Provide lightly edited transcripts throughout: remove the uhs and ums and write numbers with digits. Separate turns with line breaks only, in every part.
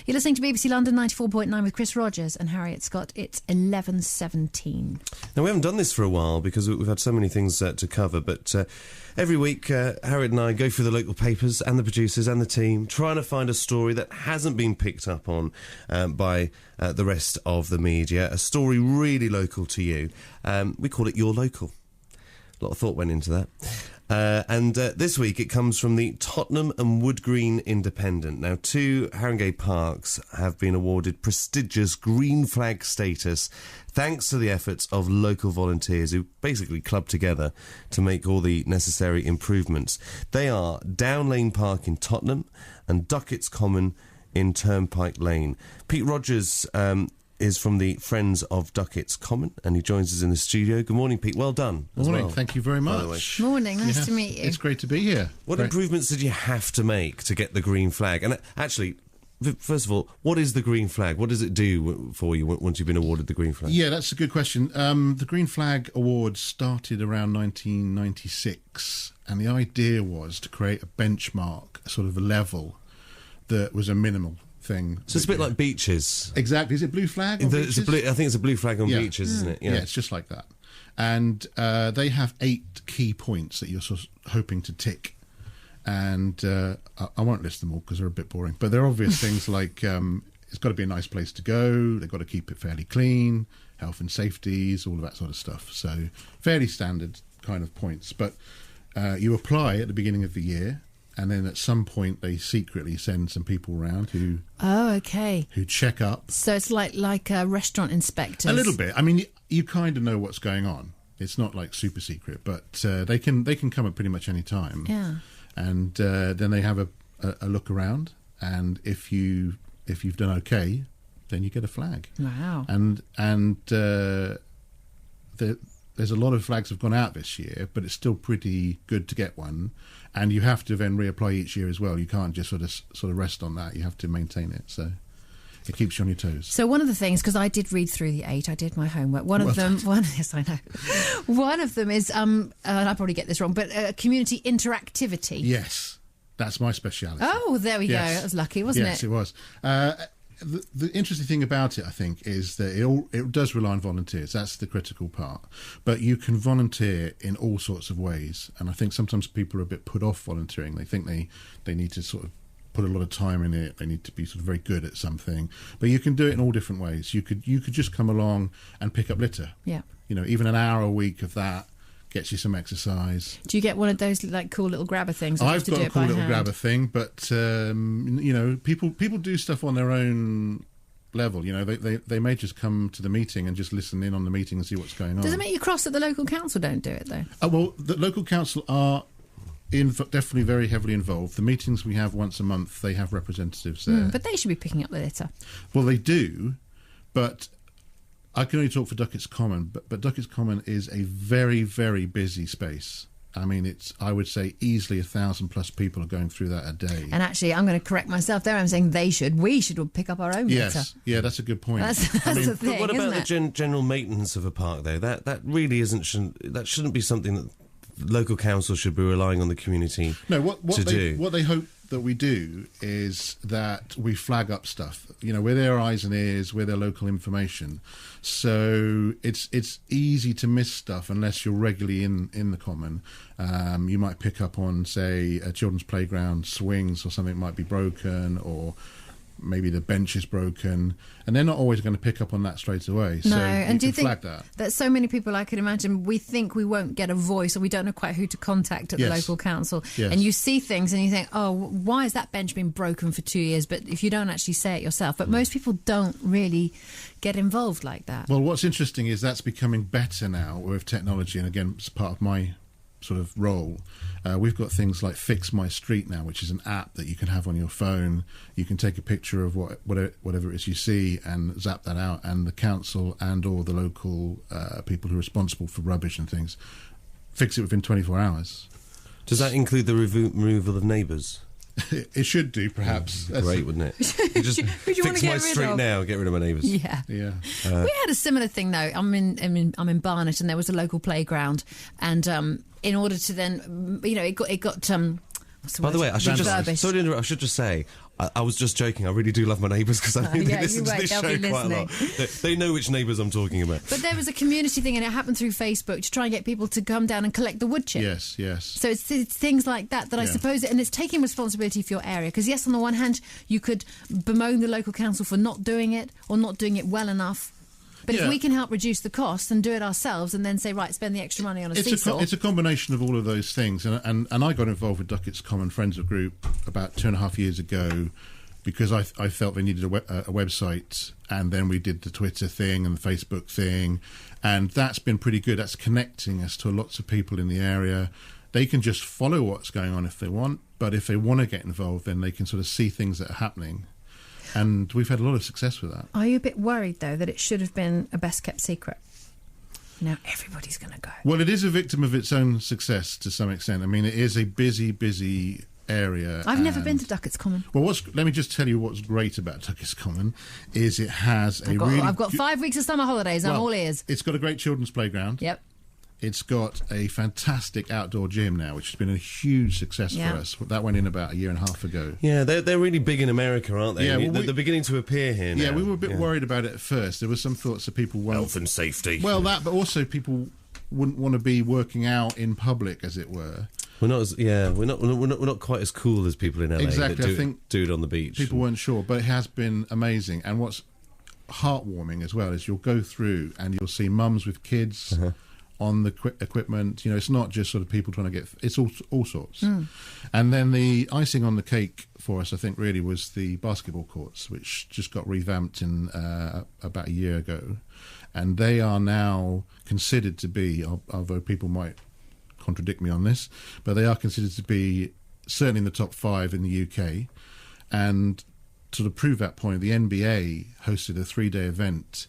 You're listening to BBC London 94.9 with Chris Rogers and Harriet Scott. It's 11:17.
Now, we haven't done this for a while because we've had so many things to cover, but every week Harriet and I go through the local papers and the producers and the team, trying to find a story that hasn't been picked up on by the rest of the media, a story really local to you. We call it Your Local. A lot of thought went into that. And this week it comes from the Tottenham and Wood Green Independent. Now, 2 Haringey parks have been awarded prestigious green flag status thanks to the efforts of local volunteers who basically clubbed together to make all the necessary improvements. They are Down Lane Park in Tottenham and Ducketts Common in Turnpike Lane. Pete Rogers is from the Friends of Ducketts Common, and he joins us in the studio. Good morning, Pete. Well done.
Morning. Thank you very much.
Morning. Nice to meet you.
It's great to be here.
What improvements did you have to make to get the green flag? And actually, first of all, what is the green flag? What does it do for you once you've been awarded the green flag?
Yeah, that's a good question. The Green Flag Awards started around 1996, and the idea was to create a benchmark, sort of a level that was a minimal thing.
So it's a bit like beaches.
Exactly. Is it blue flag on beaches?
I think it's a blue flag on beaches, isn't it?
Yeah, it's just like that. And they have 8 key points that you're sort of hoping to tick. And I won't list them all because they're a bit boring. But they're obvious things like it's got to be a nice place to go, they've got to keep it fairly clean, health and safeties, all of that sort of stuff. So fairly standard kind of points. But you apply at the beginning of the year, and then at some point they secretly send some people around who check up.
So it's like restaurant inspectors.
A little bit. I mean, you kind of know what's going on. It's not like super secret, but they can come at pretty much any time.
Yeah.
And then they have a look around, and if you've done okay, then you get a flag.
Wow.
And there's a lot of flags have gone out this year, but it's still pretty good to get one. And you have to then reapply each year as well. You can't just sort of rest on that. You have to maintain it. So it keeps you on your toes.
So one of the things, because I did read through the 8, I did my homework. Yes, I know. One of them is, and I probably get this wrong, but community interactivity.
Yes, that's my speciality.
Oh, there we go. That was lucky, wasn't it?
Yes, it was. The interesting thing about it, I think, is that it does rely on volunteers. That's the critical part. But you can volunteer in all sorts of ways. And I think sometimes people are a bit put off volunteering. They think they need to sort of put a lot of time in it. They need to be sort of very good at something. But you can do it in all different ways. You could just come along and pick up litter.
Yeah.
You know, even an hour a week of that gets you some exercise.
Do you get one of those like cool little grabber things?
I've got a cool little grabber thing, but you know, people do stuff on their own level. You know, they may just come to the meeting and just listen in on the meeting and see what's going on.
Does it make you cross that the local council don't do it though?
Well, the local council are definitely very heavily involved. The meetings we have once a month, they have representatives there.
But they should be picking up the litter.
Well, they do, but I can only talk for Ducketts Common, but Ducketts Common is a very, very busy space. I mean, I would say easily 1,000+ people are going through that a day.
And actually, I'm going to correct myself there. I'm saying we should pick up our own litter.
Yeah, that's a good point.
That's the thing.
But what about the general maintenance of a park, though? That really shouldn't be something that local council should be relying on the community to do. What
they hope that we do is that we flag up stuff. You know, we're their eyes and ears, we're their local information. So it's easy to miss stuff unless you're regularly in the common. You might pick up on, say, a children's playground, swings or something might be broken, or maybe the bench is broken, and they're not always going to pick up on that straight away.
No,
so
and do you think
that
so many people, I could imagine, we think we won't get a voice, or we don't know quite who to contact at the local council.
Yes.
And you see things and you think, oh, why has that bench been broken for 2 years? But if you don't actually say it yourself, but most people don't really get involved like that.
Well, what's interesting is that's becoming better now with technology, and again, it's part of my sort of role. We've got things like Fix My Street now, which is an app that you can have on your phone. You can take a picture of whatever it is you see and zap that out, and the council and or the local people who are responsible for rubbish and things fix it within 24 hours.
Does that include the removal of neighbours?
It should do, perhaps.
Great, wouldn't it? You just fix my street now, get rid of my neighbours.
Yeah.
We
had a similar thing though. I'm in Barnet, and there was a local playground, and in order to then, you know, it got
By the way, I should just say, I was just joking. I really do love my neighbours because I know they listen to this show
they'll be
quite a lot. They know which neighbours I'm talking about.
But there was a community thing, and it happened through Facebook to try and get people to come down and collect the wood chip.
Yes.
So it's things like that I suppose, and it's taking responsibility for your area. Because yes, on the one hand, you could bemoan the local council for not doing it or not doing it well enough. But if we can help reduce the cost and do it ourselves and then say, right, spend the extra money on a seesaw.
It's a combination of all of those things. And I got involved with Ducketts Common Friends of Group about 2.5 years ago because I felt they needed a website, and then we did the Twitter thing and the Facebook thing, and that's been pretty good. That's connecting us to lots of people in the area. They can just follow what's going on if they want, but if they want to get involved, then they can sort of see things that are happening. And we've had a lot of success with that.
Are you a bit worried, though, that it should have been a best-kept secret? Now everybody's going to go.
Well, it is a victim of its own success to some extent. I mean, it is a busy area.
I've never been to Ducketts Common.
Well, let me just tell you what's great about Ducketts Common is it has
I've got 5 weeks of summer holidays. I'm all ears.
It's got a great children's playground.
Yep.
It's got a fantastic outdoor gym now, which has been a huge success for us. That went in about 1.5 years ago.
Yeah, they're really big in America, aren't they?
Yeah,
they're beginning to appear here now.
Yeah, we were a bit worried about it at first. There were some thoughts that people weren't...
Health and safety.
Well, but also people wouldn't want to be working out in public, as it were.
We're not quite as cool as people in LA.
Exactly,
I think do it on the beach.
People weren't sure, but it has been amazing. And what's heartwarming as well is you'll go through and you'll see mums with kids... on the equipment. You know, it's not just sort of people trying to get... It's all sorts. And then the icing on the cake for us, I think, really was the basketball courts, which just got revamped in about 1 year ago. And they are now considered to be, although people might contradict me on this, but they are considered to be certainly in the top 5 in the UK. And to sort of prove that point, the NBA hosted a 3-day event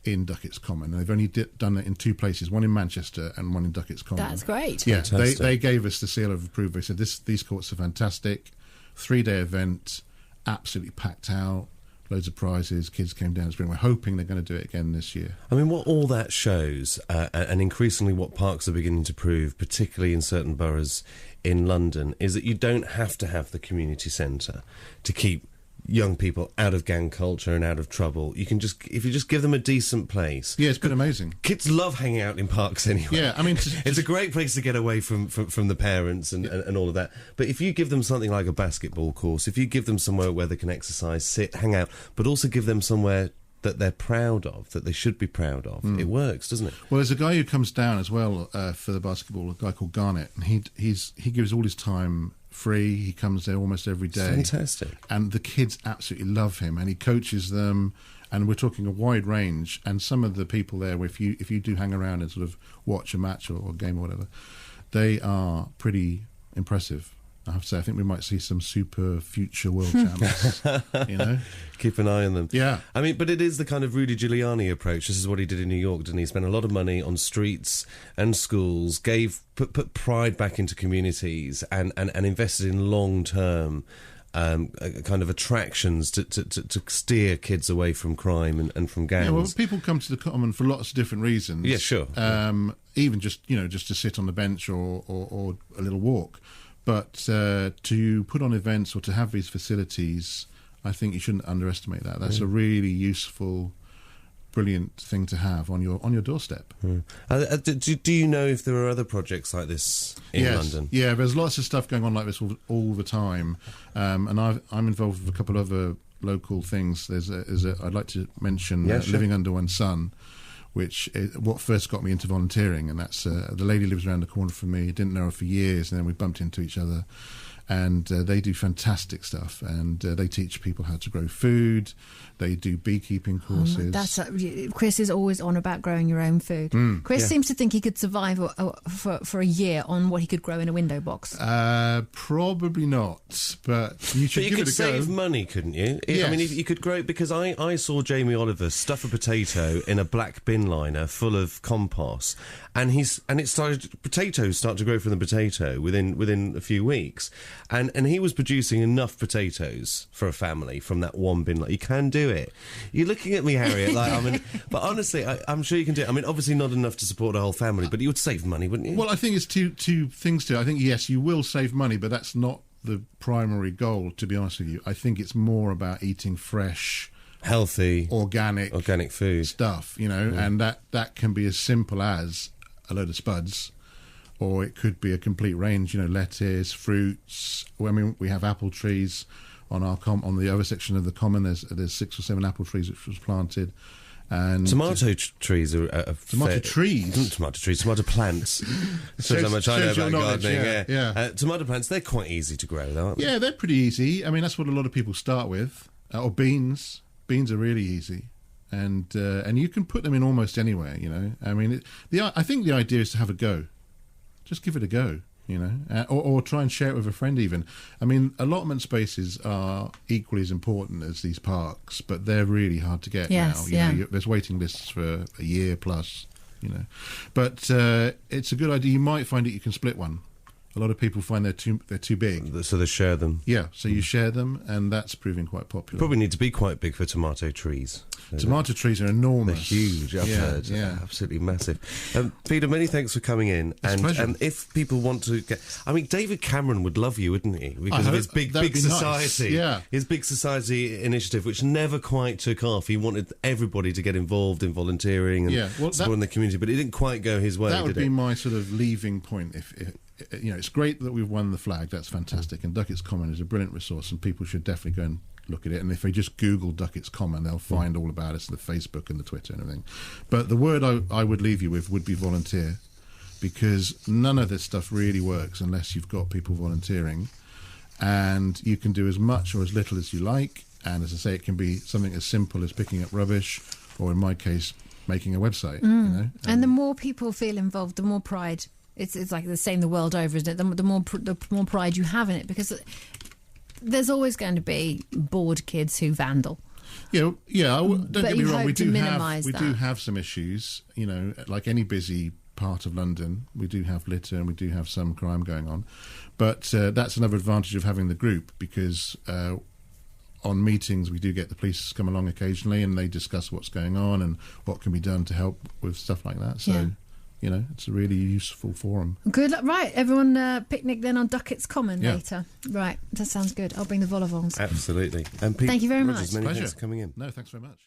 in Ducketts Common. And they've only done it in 2 places, one in Manchester and one in Ducketts Common.
That's great.
Yeah, they gave us the seal of approval. They said, these courts are fantastic. 3-day event, absolutely packed out, loads of prizes, kids came down. We're hoping they're going to do it again this year.
I mean, what all that shows, and increasingly what parks are beginning to prove, particularly in certain boroughs in London, is that you don't have to have the community centre to keep young people out of gang culture and out of trouble. You can if you just give them a decent place.
Yeah, it's been amazing.
Kids love hanging out in parks anyway.
Yeah, I mean,
it's a great place to get away from the parents and all of that. But if you give them something like a basketball course, if you give them somewhere where they can exercise, sit, hang out, but also give them somewhere that they're proud of, that they should be proud of, it works, doesn't it?
Well, there's a guy who comes down as well for the basketball, a guy called Garnett, and he gives all his time free. He comes there almost every day.
Fantastic. And
the kids absolutely love him, and he coaches them, and we're talking a wide range. And some of the people there, if you do hang around and sort of watch a match or a game or whatever, they are pretty impressive. I have to say, I think we might see some super future world champs, you know?
Keep an eye on them.
Yeah.
I mean, but it is the kind of Rudy Giuliani approach. This is what he did in New York, didn't he? Spent a lot of money on streets and schools, put pride back into communities and invested in long-term kind of attractions to steer kids away from crime and from gangs.
Yeah, well, people come to the Common for lots of different reasons.
Yeah, sure.
Even just to sit on the bench or a little walk. But to put on events or to have these facilities, I think you shouldn't underestimate that. That's a really useful, brilliant thing to have on your doorstep.
Do you know if there are other projects like this in London? Yeah,
there's lots of stuff going on like this all the time, and I'm involved with a couple of other local things. I'd like to mention Living Under One Sun, which is what first got me into volunteering, and that's the lady lives around the corner from me. Didn't know her for years, and then we bumped into each other. And they do fantastic stuff, and they teach people how to grow food. They do beekeeping courses.
Chris is always on about growing your own food. Chris seems to think he could survive for a year on what he could grow in a window box.
Probably not, but you should give it a go.
You could save money, couldn't you?
Yes.
I mean, you could grow, because I saw Jamie Oliver stuff a potato in a black bin liner full of compost, and potatoes start to grow from the potato within a few weeks. And he was producing enough potatoes for a family from that one bin. Like, you can do it. You're looking at me, Harriet. But honestly, I'm sure you can do it. I mean, obviously not enough to support a whole family, but you would save money, wouldn't you?
Well, I think it's two things to it. I think, yes, you will save money, but that's not the primary goal, to be honest with you. I think it's more about eating fresh,
healthy,
organic
food
stuff, and that can be as simple as a load of spuds, or it could be a complete range, lettuce, fruits. I mean, we have apple trees on on the other section of the common. There's 6 or 7 apple trees which was planted. And
tomato trees are
tomato
plants. Shows how much I know about gardening.
Yeah.
Tomato plants, they're quite easy to grow, though, aren't they?
Yeah, they're pretty easy. I mean, that's what a lot of people start with. Or beans. Beans are really easy, and you can put them in almost anywhere. I mean, I think the idea is to have a go. Just give it a go. Or try and share it with a friend even. I mean, allotment spaces are equally as important as these parks, but they're really hard to get now. There's waiting lists for a year plus, But it's a good idea. You might find that you can split one. A lot of people find they're too big.
So they share them.
Yeah, so you share them, and that's proving quite popular.
Probably need to be quite big for tomato trees.
Tomato trees are enormous.
They're huge, I've heard.
Yeah.
Absolutely massive. Peter, many thanks for coming in.
It's a pleasure.
If people want to get... I mean, David Cameron would love you, wouldn't he? Because of his big society.
Nice. Yeah.
His big society initiative, which never quite took off. He wanted everybody to get involved in volunteering and supporting the community, but it didn't quite go his way,
That would be my sort of leaving point. If it's great that we've won the flag. That's fantastic. And Ducketts Common is a brilliant resource, and people should definitely go and look at it. And if they just Google Ducketts Common, they'll find all about us, the Facebook and the Twitter and everything. But the word I would leave you with would be volunteer, because none of this stuff really works unless you've got people volunteering. And you can do as much or as little as you like. And as I say, it can be something as simple as picking up rubbish, or in my case, making a website.
And the more people feel involved, the more pride. It's like the same the world over, isn't it? The more pride you have in it, because there's always going to be bored kids who vandal.
Don't get me wrong. We do have some issues. Like any busy part of London, we do have litter and we do have some crime going on. But that's another advantage of having the group, because on meetings we do get the police come along occasionally, and they discuss what's going on and what can be done to help with stuff like that. So. It's a really useful forum.
Good luck. Right, everyone picnic then on Ducketts Common later. Right, that sounds good. I'll bring the vol-au-vents.
Absolutely. And Pete,
thank you very much.
Many thanks for coming in.
No, thanks very much.